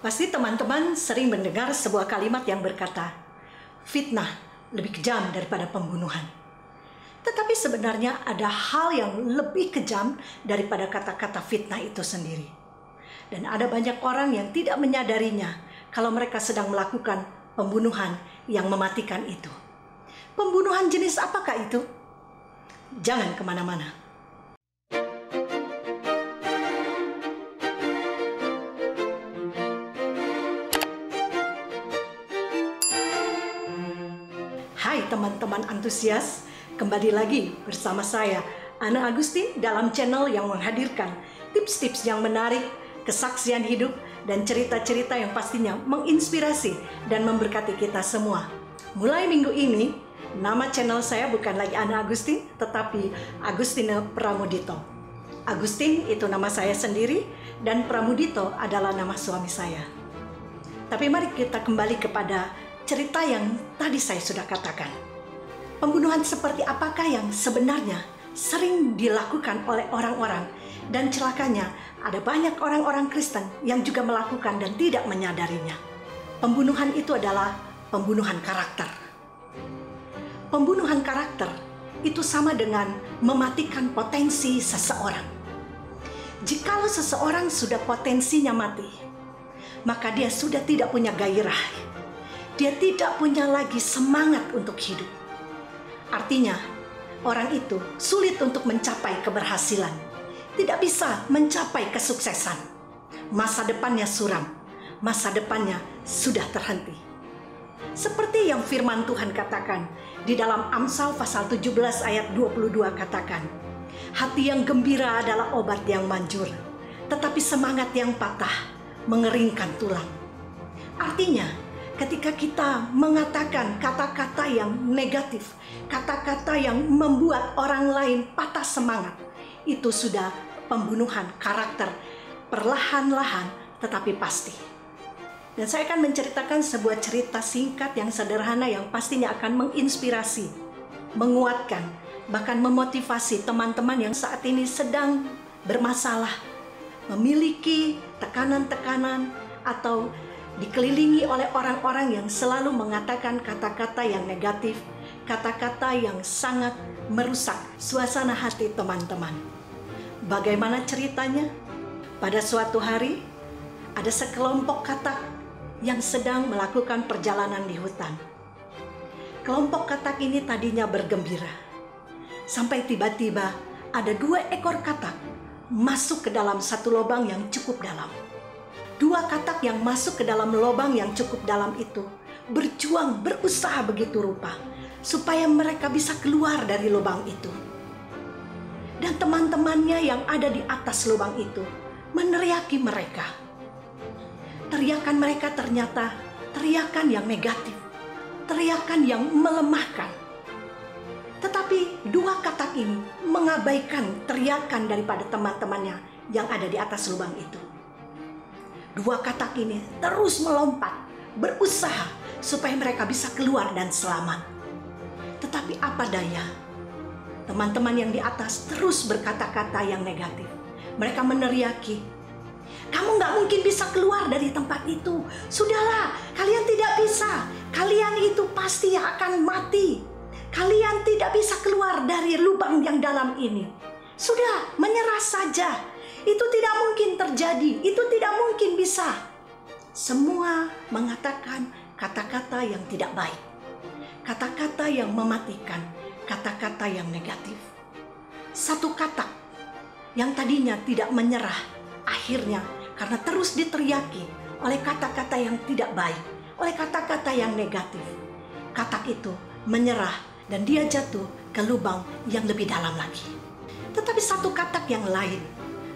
Pasti teman-teman sering mendengar sebuah kalimat yang berkata, fitnah lebih kejam daripada pembunuhan. Tetapi sebenarnya ada hal yang lebih kejam daripada kata-kata fitnah itu sendiri. Dan ada banyak orang yang tidak menyadarinya kalau mereka sedang melakukan pembunuhan yang mematikan itu. Pembunuhan jenis apakah itu? Jangan kemana-mana. Hai teman-teman antusias, kembali lagi bersama saya, Ana Agustin, dalam channel yang menghadirkan tips-tips yang menarik, kesaksian hidup, dan cerita-cerita yang pastinya menginspirasi dan memberkati kita semua. Mulai minggu ini, nama channel saya bukan lagi Ana Agustin, tetapi Agustina Pramudito. Agustin itu nama saya sendiri, dan Pramudito adalah nama suami saya. Tapi mari kita kembali kepada cerita yang tadi saya sudah katakan. Pembunuhan seperti apakah yang sebenarnya sering dilakukan oleh orang-orang, dan celakanya ada banyak orang-orang Kristen yang juga melakukan dan tidak menyadarinya. Pembunuhan itu adalah pembunuhan karakter. Pembunuhan karakter itu sama dengan mematikan potensi seseorang. Jikalau seseorang sudah potensinya mati, maka dia sudah tidak punya gairah. Dia tidak punya lagi semangat untuk hidup. Artinya, orang itu sulit untuk mencapai keberhasilan, tidak bisa mencapai kesuksesan. Masa depannya suram, masa depannya sudah terhenti. Seperti yang firman Tuhan katakan di dalam Amsal pasal 17 ayat 22 katakan, hati yang gembira adalah obat yang manjur, tetapi semangat yang patah mengeringkan tulang. Artinya, ketika kita mengatakan kata-kata yang negatif, kata-kata yang membuat orang lain patah semangat, itu sudah pembunuhan karakter, perlahan-lahan tetapi pasti. Dan saya akan menceritakan sebuah cerita singkat yang sederhana yang pastinya akan menginspirasi, menguatkan, bahkan memotivasi teman-teman yang saat ini sedang bermasalah, memiliki tekanan-tekanan, atau dikelilingi oleh orang-orang yang selalu mengatakan kata-kata yang negatif, kata-kata yang sangat merusak suasana hati teman-teman. Bagaimana ceritanya? Pada suatu hari, ada sekelompok katak yang sedang melakukan perjalanan di hutan. Kelompok katak ini tadinya bergembira, sampai tiba-tiba ada 2 ekor katak masuk ke dalam satu lubang yang cukup dalam. 2 katak yang masuk ke dalam lubang yang cukup dalam itu berjuang, berusaha begitu rupa supaya mereka bisa keluar dari lubang itu. Dan teman-temannya yang ada di atas lubang itu meneriaki mereka. Teriakan mereka ternyata teriakan yang negatif, teriakan yang melemahkan. Tetapi 2 katak ini mengabaikan teriakan daripada teman-temannya yang ada di atas lubang itu. 2 katak ini terus melompat, berusaha supaya mereka bisa keluar dan selamat. Tetapi apa daya, teman-teman yang di atas terus berkata-kata yang negatif. Mereka meneriaki, kamu nggak mungkin bisa keluar dari tempat itu. Sudahlah, kalian tidak bisa. Kalian itu pasti akan mati. Kalian tidak bisa keluar dari lubang yang dalam ini. Sudah, menyerah saja. Itu tidak mungkin terjadi, itu tidak mungkin bisa. Semua mengatakan kata-kata yang tidak baik, kata-kata yang mematikan, kata-kata yang negatif. Satu katak yang tadinya tidak menyerah, akhirnya karena terus diteriaki oleh kata-kata yang tidak baik, oleh kata-kata yang negatif, katak itu menyerah dan dia jatuh ke lubang yang lebih dalam lagi. Tetapi satu katak yang lain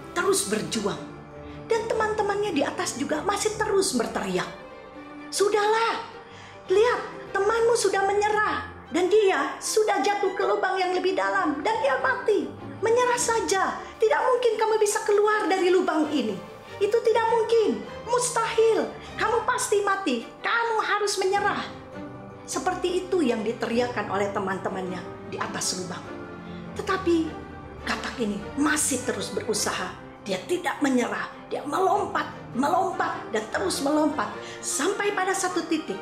terus berjuang, dan teman-temannya di atas juga masih terus berteriak, sudahlah, lihat temanmu sudah menyerah dan dia sudah jatuh ke lubang yang lebih dalam dan dia mati. Menyerah saja, tidak mungkin kamu bisa keluar dari lubang ini. Itu tidak mungkin, mustahil, kamu pasti mati, kamu harus menyerah. Seperti itu yang diteriakkan oleh teman-temannya di atas lubang. Tetapi katak ini masih terus berusaha. Dia tidak menyerah, Dia melompat, melompat, dan terus melompat. Sampai pada satu titik,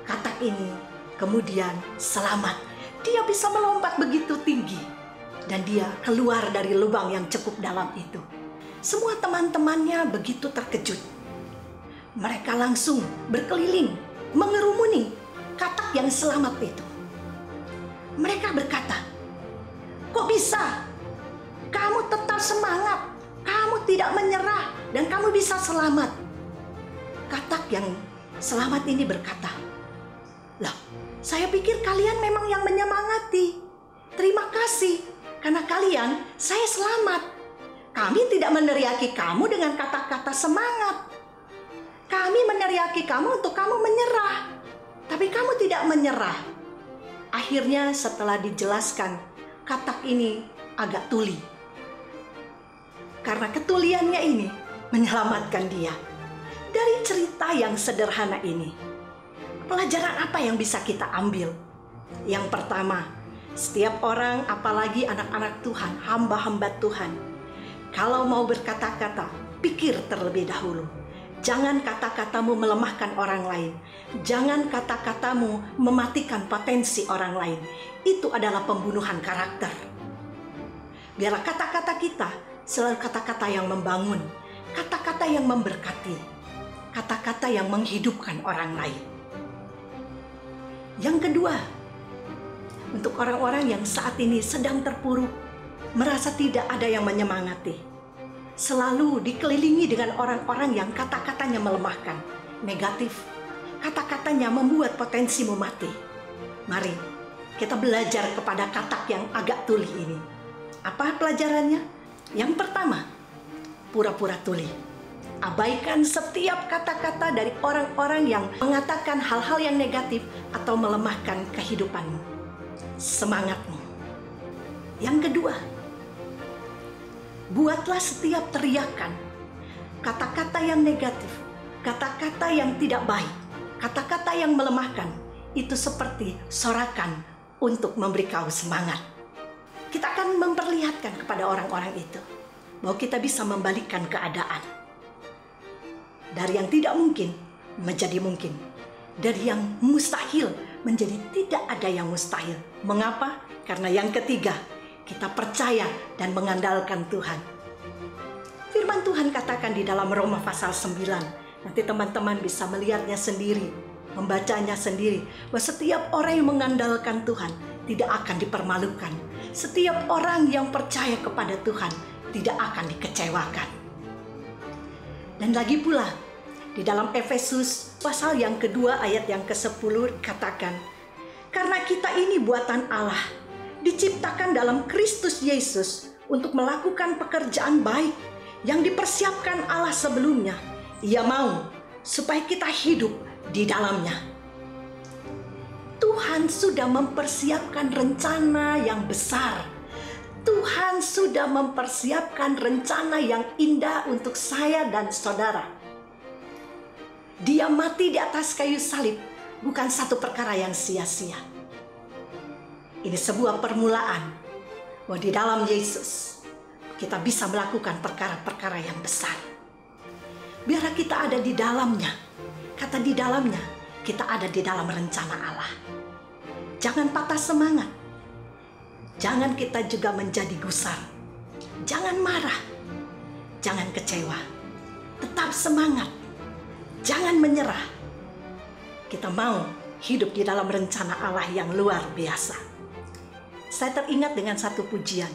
katak ini kemudian selamat. Dia bisa melompat begitu tinggi. Dan dia keluar dari lubang yang cukup dalam itu. Semua teman-temannya begitu terkejut. Mereka langsung berkeliling, mengerumuni katak yang selamat itu. Mereka berkata, "Kok bisa? Kamu tetap semangat, kamu tidak menyerah, dan kamu bisa selamat." Katak yang selamat ini berkata, "Lah, saya pikir kalian memang yang menyemangati. Terima kasih, karena kalian saya selamat. Kami tidak meneriaki kamu dengan kata-kata semangat. Kami meneriaki kamu untuk kamu menyerah, tapi kamu tidak menyerah." Akhirnya setelah dijelaskan, katak ini agak tuli. Karena ketuliannya ini menyelamatkan dia. Dari cerita yang sederhana ini, pelajaran apa yang bisa kita ambil? Yang pertama, setiap orang, apalagi anak-anak Tuhan, hamba-hamba Tuhan, kalau mau berkata-kata, pikir terlebih dahulu. Jangan kata-katamu melemahkan orang lain. Jangan kata-katamu mematikan potensi orang lain. Itu adalah pembunuhan karakter. Biarlah kata-kata kita selalu kata-kata yang membangun, kata-kata yang memberkati, kata-kata yang menghidupkan orang lain. Yang kedua, untuk orang-orang yang saat ini sedang terpuruk, merasa tidak ada yang menyemangati, selalu dikelilingi dengan orang-orang yang kata-katanya melemahkan, negatif, kata-katanya membuat potensimu mati. Mari kita belajar kepada katak yang agak tuli ini. Apa pelajarannya? Yang pertama, pura-pura tuli. Abaikan setiap kata-kata dari orang-orang yang mengatakan hal-hal yang negatif atau melemahkan kehidupanmu, semangatmu. Yang kedua, buatlah setiap teriakan, kata-kata yang negatif, kata-kata yang tidak baik, kata-kata yang melemahkan, itu seperti sorakan untuk memberi kau semangat. Kita akan memperlihatkan kepada orang-orang itu bahwa kita bisa membalikkan keadaan. Dari yang tidak mungkin menjadi mungkin. Dari yang mustahil menjadi tidak ada yang mustahil. Mengapa? Karena yang ketiga, kita percaya dan mengandalkan Tuhan. Firman Tuhan katakan di dalam Roma pasal 9. Nanti teman-teman bisa melihatnya sendiri, membacanya sendiri. Bahwa setiap orang yang mengandalkan Tuhan tidak akan dipermalukan. Setiap orang yang percaya kepada Tuhan tidak akan dikecewakan. Dan lagi pula, di dalam Efesus pasal yang kedua ayat yang ke-10 katakan, "Karena kita ini buatan Allah, diciptakan dalam Kristus Yesus untuk melakukan pekerjaan baik yang dipersiapkan Allah sebelumnya. Ia mau supaya kita hidup di dalamnya." Tuhan sudah mempersiapkan rencana yang besar. Tuhan sudah mempersiapkan rencana yang indah untuk saya dan saudara. Dia mati di atas kayu salib bukan satu perkara yang sia-sia. Ini sebuah permulaan bahwa di dalam Yesus kita bisa melakukan perkara-perkara yang besar. Biarlah kita ada di dalamnya. Kata di dalamnya, kita ada di dalam rencana Allah. Jangan patah semangat. Jangan kita juga menjadi gusar. Jangan marah. Jangan kecewa. Tetap semangat. Jangan menyerah. Kita mau hidup di dalam rencana Allah yang luar biasa. Saya teringat dengan satu pujian.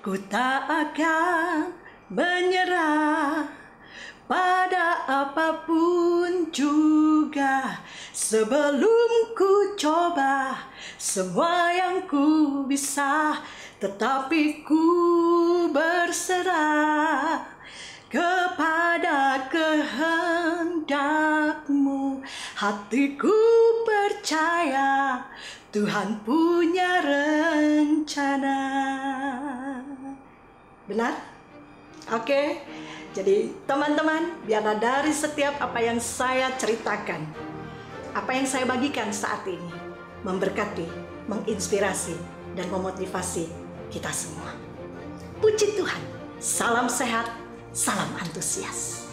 Ku tak akan menyerah pada apapun juga, sebelum ku coba semua yang ku bisa, tetapi ku berserah kepada kehendak-Mu. Hatiku percaya Tuhan punya rencana. Benar? Oke. Jadi teman-teman, biarlah dari setiap apa yang saya ceritakan, apa yang saya bagikan saat ini, memberkati, menginspirasi, dan memotivasi kita semua. Puji Tuhan. Salam sehat, Salam antusias.